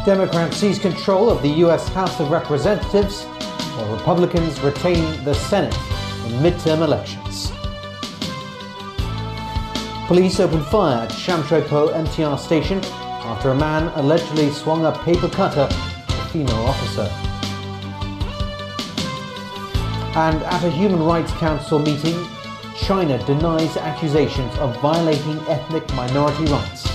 Democrats seize control of the U.S. House of Representatives, while Republicans retain the Senate in midterm elections. Police opened fire at Shamshopo MTR station after a man allegedly swung a paper cutter at a female officer. And at a Human Rights Council meeting, China denies accusations of violating ethnic minority rights.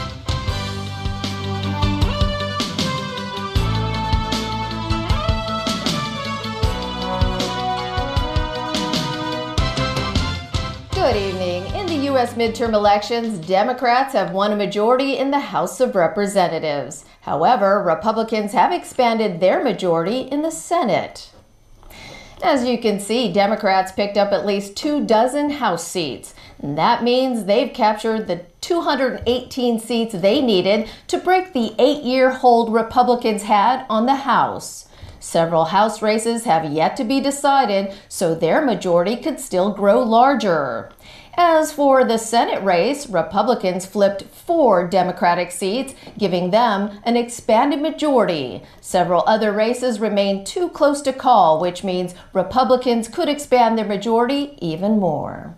Good evening. In the U.S. midterm elections, Democrats have won a majority in the House of Representatives. However, Republicans have expanded their majority in the Senate. As you can see, Democrats picked up at least 24 House seats. And that means they've captured the 218 seats they needed to break the 8-year hold Republicans had on the House. Several House races have yet to be decided, so their majority could still grow larger. As for the Senate race, Republicans flipped 4 Democratic seats, giving them an expanded majority. Several other races remain too close to call, which means Republicans could expand their majority even more.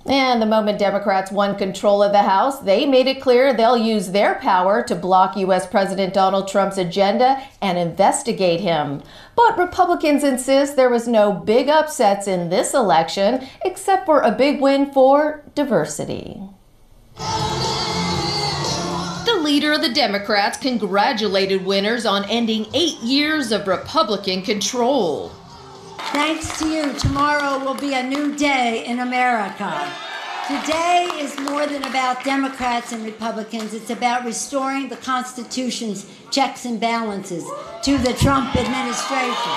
And the moment Democrats won control of the House, they made it clear they'll use their power to block U.S. President Donald Trump's agenda and investigate him. But Republicans insist there was no big upsets in this election, except for a big win for diversity. The leader of the Democrats congratulated winners on ending 8 years of Republican control. Thanks to you, tomorrow will be a new day in America. Today is more than about Democrats and Republicans. It's about restoring the Constitution's checks and balances to the Trump administration.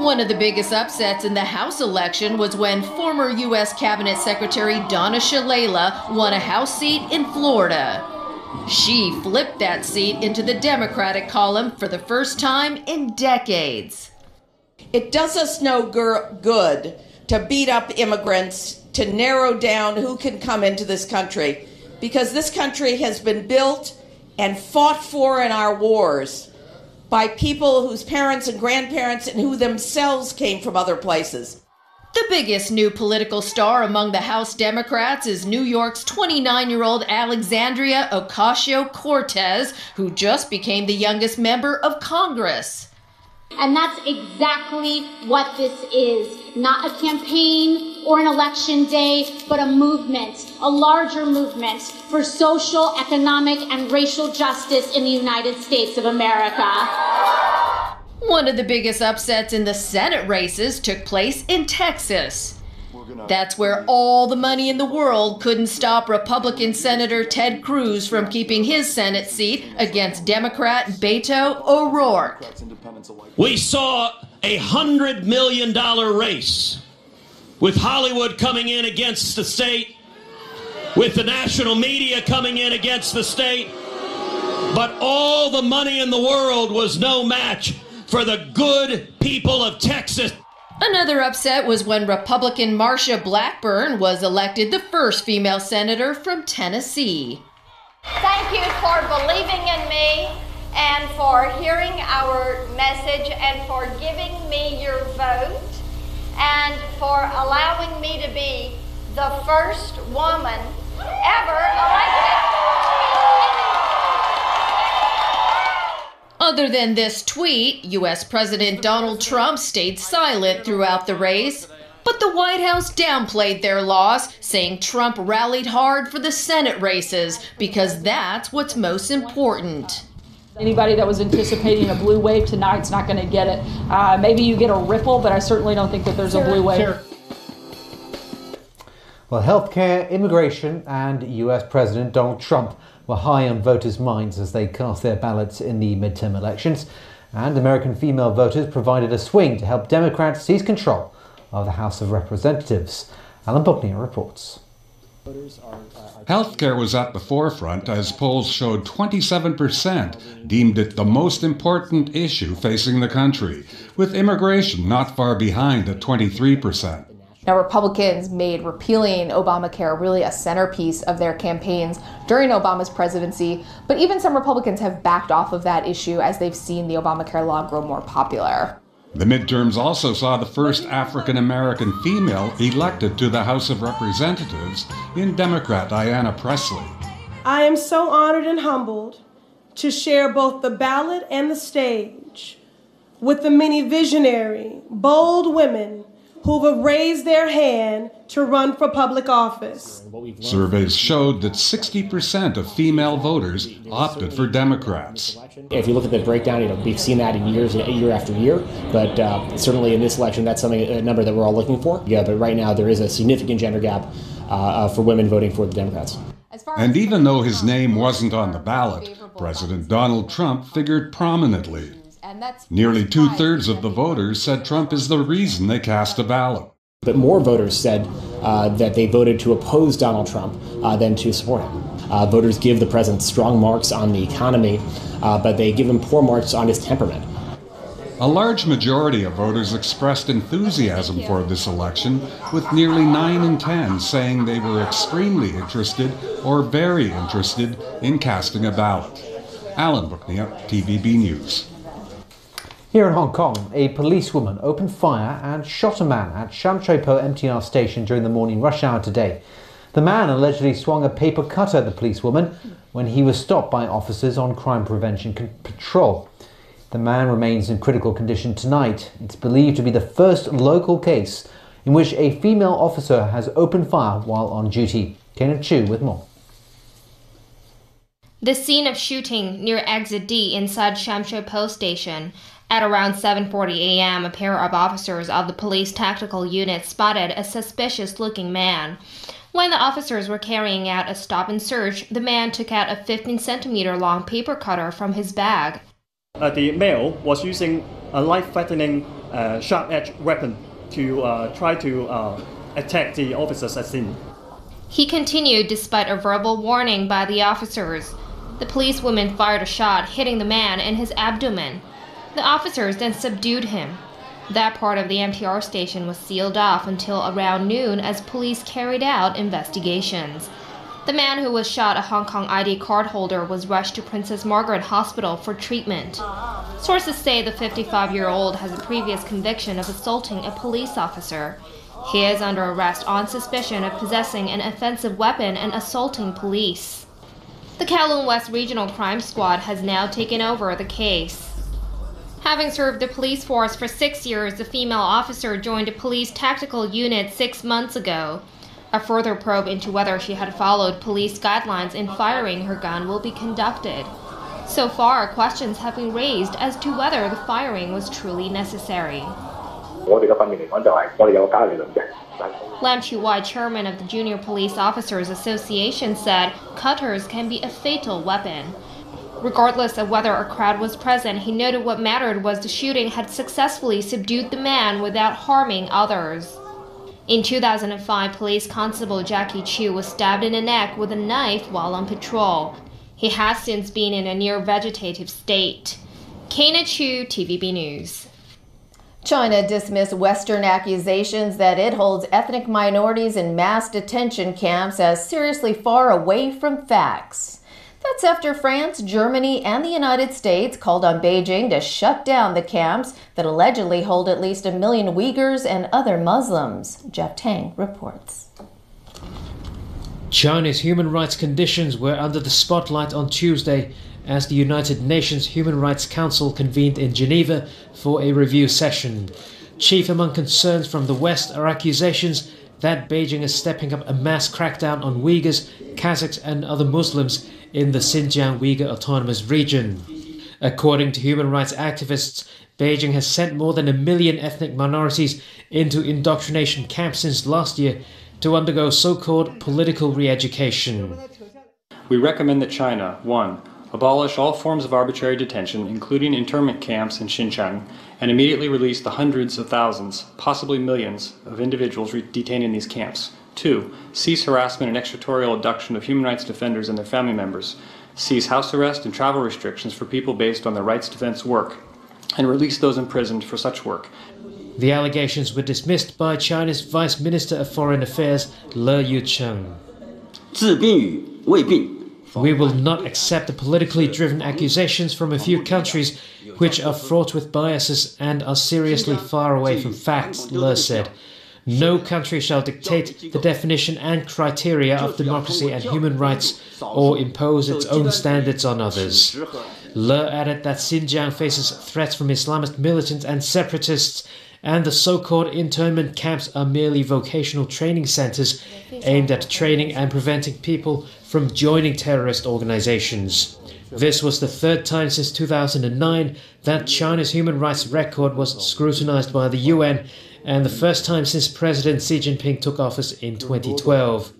One of the biggest upsets in the House election was when former U.S. Cabinet Secretary Donna Shalala won a House seat in Florida. She flipped that seat into the Democratic column for the first time in decades. It does us no good to beat up immigrants, to narrow down who can come into this country, because this country has been built and fought for in our wars by people whose parents and grandparents and who themselves came from other places. The biggest new political star among the House Democrats is New York's 29-year-old Alexandria Ocasio-Cortez, who just became the youngest member of Congress. And that's exactly what this is. Not a campaign or an election day, but a movement, a larger movement for social, economic, and racial justice in the United States of America. One of the biggest upsets in the Senate races took place in Texas. That's where all the money in the world couldn't stop Republican Senator Ted Cruz from keeping his Senate seat against Democrat Beto O'Rourke. We saw a $100 million race with Hollywood coming in against the state, with the national media coming in against the state, but all the money in the world was no match for the good people of Texas. Another upset was when Republican Marsha Blackburn was elected the first female senator from Tennessee. Thank you for believing in me and for hearing our message and for giving me your vote and for allowing me to be the first woman ever elected. Other than this tweet, U.S. President Donald Trump stayed silent throughout the race, but the White House downplayed their loss, saying Trump rallied hard for the Senate races because that's what's most important. Anybody that was anticipating a blue wave tonight's not going to get it. Maybe you get a ripple, but I certainly don't think that there's a blue wave. Well, healthcare, immigration, and US President Donald Trump were high on voters' minds as they cast their ballots in the midterm elections. And American female voters provided a swing to help Democrats seize control of the House of Representatives. Alan Buckner reports. Healthcare was at the forefront as polls showed 27% deemed it the most important issue facing the country, with immigration not far behind at 23%. Now, Republicans made repealing Obamacare really a centerpiece of their campaigns during Obama's presidency, but even some Republicans have backed off of that issue as they've seen the Obamacare law grow more popular. The midterms also saw the first African-American female elected to the House of Representatives in Democrat Diana Pressley. I am so honored and humbled to share both the ballot and the stage with the many visionary, bold women who have raised their hand to run for public office. Surveys showed that 60% of female voters opted for Democrats. If you look at the breakdown, we've seen that in year after year, but certainly in this election, that's a number that we're all looking for. Yeah, but right now there is a significant gender gap for women voting for the Democrats. And even though his name wasn't on the ballot, President Donald Trump figured prominently. Nearly 2/3 of the voters said Trump is the reason they cast a ballot. But more voters said that they voted to oppose Donald Trump than to support him. Voters give the president strong marks on the economy, but they give him poor marks on his temperament. A large majority of voters expressed enthusiasm for this election, with nearly 9 in 10 saying they were extremely interested or very interested in casting a ballot. Alan Bookniak, TVB News. Here in Hong Kong, a policewoman opened fire and shot a man at Sham Shui Po MTR station during the morning rush hour today. The man allegedly swung a paper cutter at the policewoman when he was stopped by officers on crime prevention patrol. The man remains in critical condition tonight. It's believed to be the first local case in which a female officer has opened fire while on duty. Kenneth Chu with more. The scene of shooting near Exit D inside Sham Shui Po station. At around 7:40 a.m., a pair of officers of the police tactical unit spotted a suspicious-looking man. When the officers were carrying out a stop and search, the man took out a 15-centimeter-long paper cutter from his bag. The male was using a life-threatening sharp-edged weapon to try to attack the officers at scene. He continued despite a verbal warning by the officers. The policewoman fired a shot, hitting the man in his abdomen. The officers then subdued him. That part of the MTR station was sealed off until around noon as police carried out investigations. The man who was shot, a Hong Kong ID card holder, was rushed to Princess Margaret Hospital for treatment. Sources say the 55-year-old has a previous conviction of assaulting a police officer. He is under arrest on suspicion of possessing an offensive weapon and assaulting police. The Kowloon West Regional Crime Squad has now taken over the case. Having served the police force for 6 years, the female officer joined a police tactical unit 6 months ago. A further probe into whether she had followed police guidelines in firing her gun will be conducted. So far, questions have been raised as to whether the firing was truly necessary. Lam Chi-wai, chairman of the Junior Police Officers Association, said cutters can be a fatal weapon. Regardless of whether a crowd was present, he noted what mattered was the shooting had successfully subdued the man without harming others. In 2005, Police Constable Jackie Chu was stabbed in the neck with a knife while on patrol. He has since been in a near vegetative state. Kena Chu, TVB News. China dismissed Western accusations that it holds ethnic minorities in mass detention camps as seriously far away from facts. That's after France, Germany, and the United States called on Beijing to shut down the camps that allegedly hold at least 1 million Uyghurs and other Muslims. Jeff Tang reports. China's human rights conditions were under the spotlight on Tuesday as the United Nations Human Rights Council convened in Geneva for a review session. Chief among concerns from the West are accusations that Beijing is stepping up a mass crackdown on Uyghurs, Kazakhs and other Muslims in the Xinjiang Uyghur Autonomous Region. According to human rights activists, Beijing has sent more than 1 million ethnic minorities into indoctrination camps since last year to undergo so-called political re-education. We recommend that China, 1. Abolish all forms of arbitrary detention, including internment camps in Xinjiang, and immediately release the hundreds of thousands, possibly millions, of individuals detained in these camps. 2. Cease harassment and extraterritorial abduction of human rights defenders and their family members. Cease house arrest and travel restrictions for people based on their rights defense work, and release those imprisoned for such work. The allegations were dismissed by China's Vice Minister of Foreign Affairs, Le Yucheng. 治病与未病 We will not accept the politically driven accusations from a few countries which are fraught with biases and are seriously far away from facts, Le said. No country shall dictate the definition and criteria of democracy and human rights or impose its own standards on others. Le added that Xinjiang faces threats from Islamist militants and separatists, and the so-called internment camps are merely vocational training centers aimed at training and preventing people from joining terrorist organizations. This was the third time since 2009 that China's human rights record was scrutinized by the UN, and the first time since President Xi Jinping took office in 2012.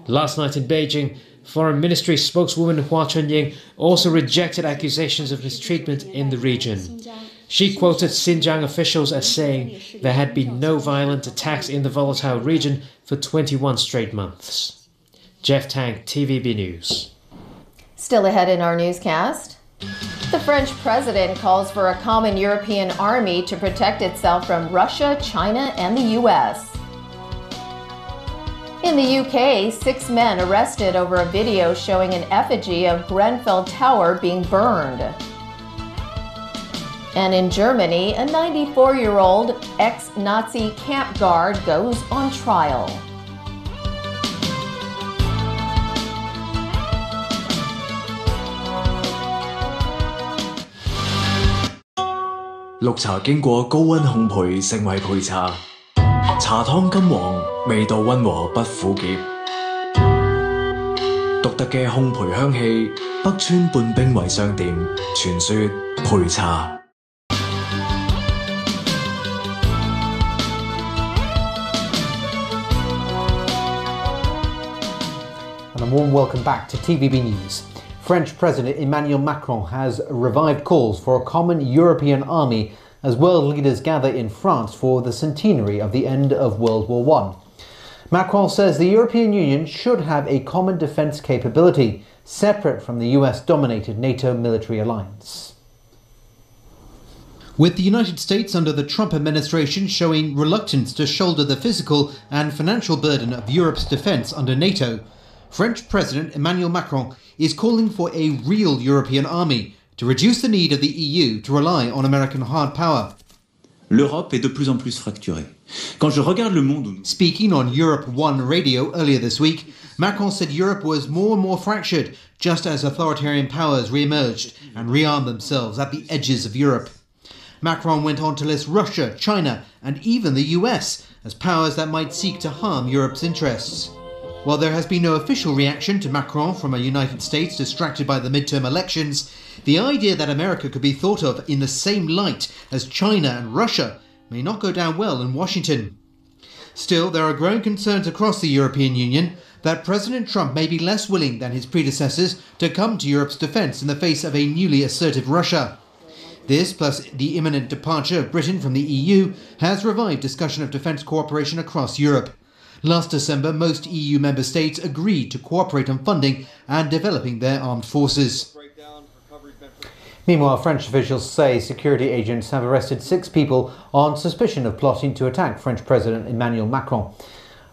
Last night in Beijing, Foreign Ministry spokeswoman Hua Chunying also rejected accusations of mistreatment in the region. She quoted Xinjiang officials as saying there had been no violent attacks in the volatile region for 21 straight months. Jeff Tang, TVB News. Still ahead in our newscast, the French president calls for a common European army to protect itself from Russia, China, and the U.S. In the UK, 6 men arrested over a video showing an effigy of Grenfell Tower being burned. And in Germany, a 94-year-old ex-Nazi camp guard goes on trial. 綠茶經過高溫烘焙成為焙茶，茶湯金黃，味道溫和不苦澀，獨特嘅烘焙香氣，北川半冰圍商店傳說焙茶。 And a warm welcome back to TVB News. French President Emmanuel Macron has revived calls for a common European army as world leaders gather in France for the centenary of the end of World War I. Macron says the European Union should have a common defence capability, separate from the US-dominated NATO military alliance. With the United States under the Trump administration showing reluctance to shoulder the physical and financial burden of Europe's defence under NATO, French President Emmanuel Macron is calling for a real European army to reduce the need of the EU to rely on American hard power. L'Europe est de plus en plus fracturée. Quand je regarde le monde... Speaking on Europe 1 radio earlier this week, Macron said Europe was more and more fractured just as authoritarian powers re-emerged and rearmed themselves at the edges of Europe. Macron went on to list Russia, China and even the US as powers that might seek to harm Europe's interests. While there has been no official reaction to Macron from a United States distracted by the midterm elections, the idea that America could be thought of in the same light as China and Russia may not go down well in Washington. Still, there are growing concerns across the European Union that President Trump may be less willing than his predecessors to come to Europe's defence in the face of a newly assertive Russia. This, plus the imminent departure of Britain from the EU, has revived discussion of defence cooperation across Europe. Last December, most EU member states agreed to cooperate on funding and developing their armed forces. Meanwhile, French officials say security agents have arrested 6 people on suspicion of plotting to attack French President Emmanuel Macron.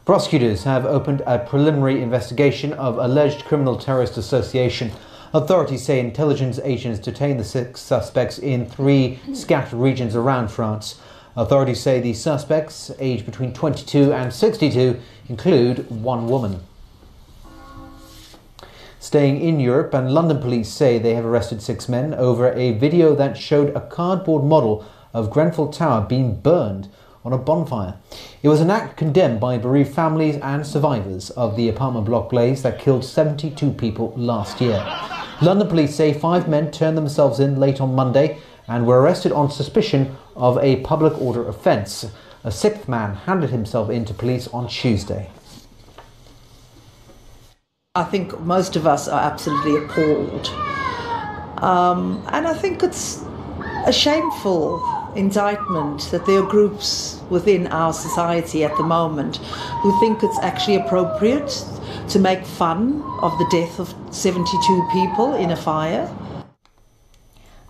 Prosecutors have opened a preliminary investigation of alleged criminal terrorist association. Authorities say intelligence agents detained the 6 suspects in 3 scattered regions around France. Authorities say the suspects, aged between 22 and 62, include 1 woman. Staying in Europe, and London police say they have arrested 6 men over a video that showed a cardboard model of Grenfell Tower being burned on a bonfire. It was an act condemned by bereaved families and survivors of the apartment block blaze that killed 72 people last year. London police say 5 men turned themselves in late on Monday and were arrested on suspicion of a public order offence. A 6th man handed himself in to police on Tuesday. I think most of us are absolutely appalled. And I think it's a shameful indictment that there are groups within our society at the moment who think it's actually appropriate to make fun of the death of 72 people in a fire.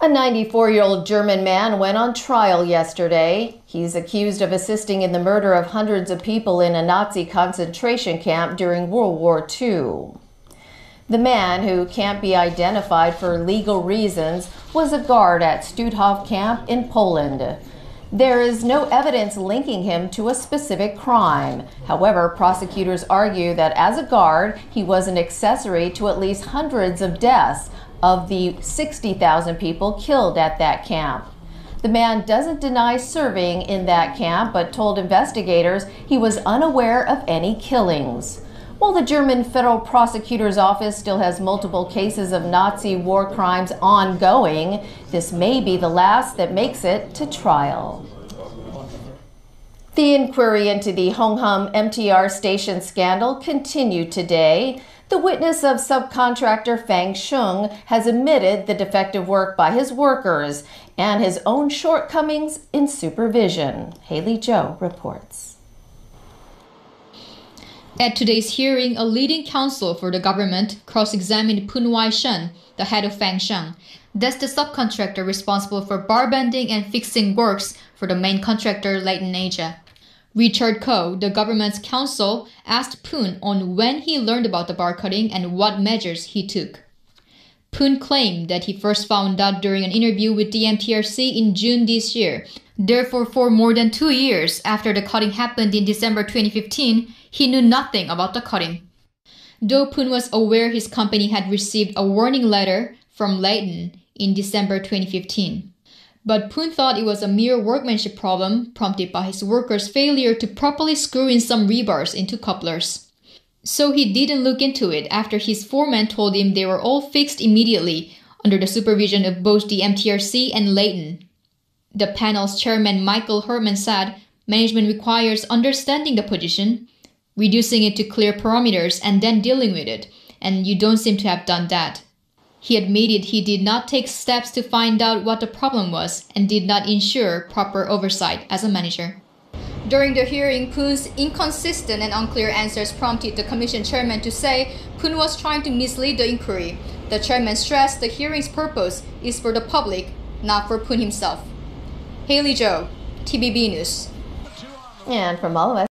A 94-year-old German man went on trial yesterday. He's accused of assisting in the murder of hundreds of people in a Nazi concentration camp during World War II. The man, who can't be identified for legal reasons, was a guard at Stutthof camp in Poland. There is no evidence linking him to a specific crime. However, prosecutors argue that as a guard, he was an accessory to at least hundreds of deaths of the 60,000 people killed at that camp. The man doesn't deny serving in that camp, but told investigators he was unaware of any killings. While the German Federal Prosecutor's Office still has multiple cases of Nazi war crimes ongoing, this may be the last that makes it to trial. The inquiry into the Hongham MTR station scandal continued today. The witness of subcontractor Fang Sheng has admitted the defective work by his workers and his own shortcomings in supervision. Haley Zhou reports. At today's hearing, a leading counsel for the government cross-examined Poon Wai-shen, the head of Fang Sheng. That's the subcontractor responsible for bar bending and fixing works for the main contractor Leighton Asia. Richard Koh, the government's counsel, asked Poon on when he learned about the bar cutting and what measures he took. Poon claimed that he first found out during an interview with the MTRC in June this year. Therefore, for more than 2 years after the cutting happened in December 2015, he knew nothing about the cutting. Though Poon was aware his company had received a warning letter from Leighton in December 2015. But Poon thought it was a mere workmanship problem prompted by his workers' failure to properly screw in some rebars into couplers. So he didn't look into it after his foreman told him they were all fixed immediately under the supervision of both the MTRC and Leighton. The panel's chairman Michael Herman said management requires understanding the position, reducing it to clear parameters and then dealing with it, and you don't seem to have done that. He admitted he did not take steps to find out what the problem was and did not ensure proper oversight as a manager. During the hearing, Poon's inconsistent and unclear answers prompted the commission chairman to say Poon was trying to mislead the inquiry. The chairman stressed the hearing's purpose is for the public, not for Poon himself. Haley Zhou, TBB News. And from all of us